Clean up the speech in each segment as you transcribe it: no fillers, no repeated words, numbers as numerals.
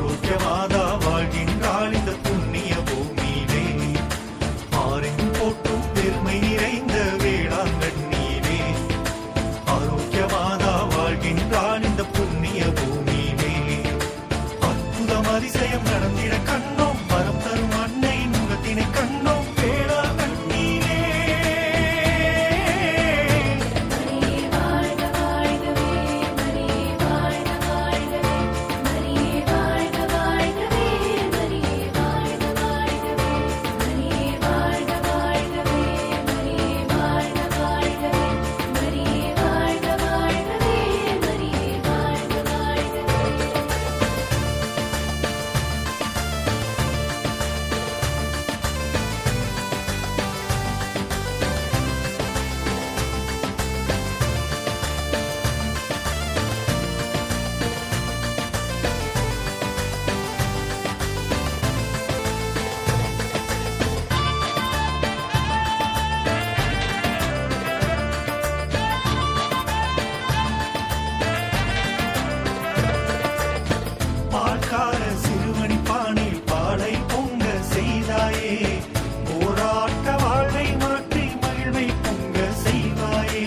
ஆரோக்கியமாதா வாழ்கின்றாள் இந்த புண்ணிய பூமியிலே. ஆரெங்கும் போற்றும் பெருமை நிறைந்த வேளாங்கண்ணியிலே. ஆரோக்கியமாதா வாழ்கின்றாள் இந்த புண்ணிய பூமியிலே. அற்புதம் அதிசயம் நடந்திட கண்ணோம், வரம் தரும் அன்னையின் முகத்தினை கண்ணோம் வேளாங்கண்ணியிலே. பால்கார சிறுமணி பானையில் பாலை பொங்க செய்தாயே. போராட்ட வாழ்வை மாற்றி மகிழ்வை பொங்க செய்வாயே.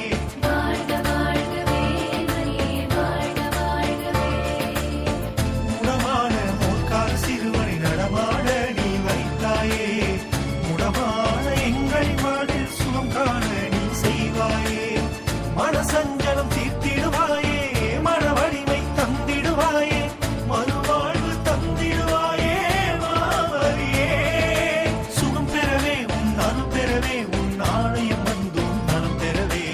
முடமான மோர்க்கார சிறுவனை நடமாட நீ வைத்தாயே. முடமான எங்கள் வாழ்வில் சுகம் காண நீ செய்வாயே. மனசஞ்சலம் தீர்த்திடுவாயே, மன வலிமை தந்திடுவாயே, மறுவாழ்வு தந்திடுவாயே மாவரியே. சுகம் பெறவே உன் அருள் பெறவே உன் ஆலயம் வந்தோம் நலம் பெறவே.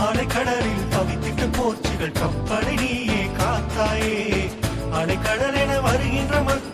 அலைக்கடலில் தவித்திட்ட போர்ச்சுகள் கப்பலை நீயே காத்தாயே. அலைக்கடல் என வருகின்ற மக்கள்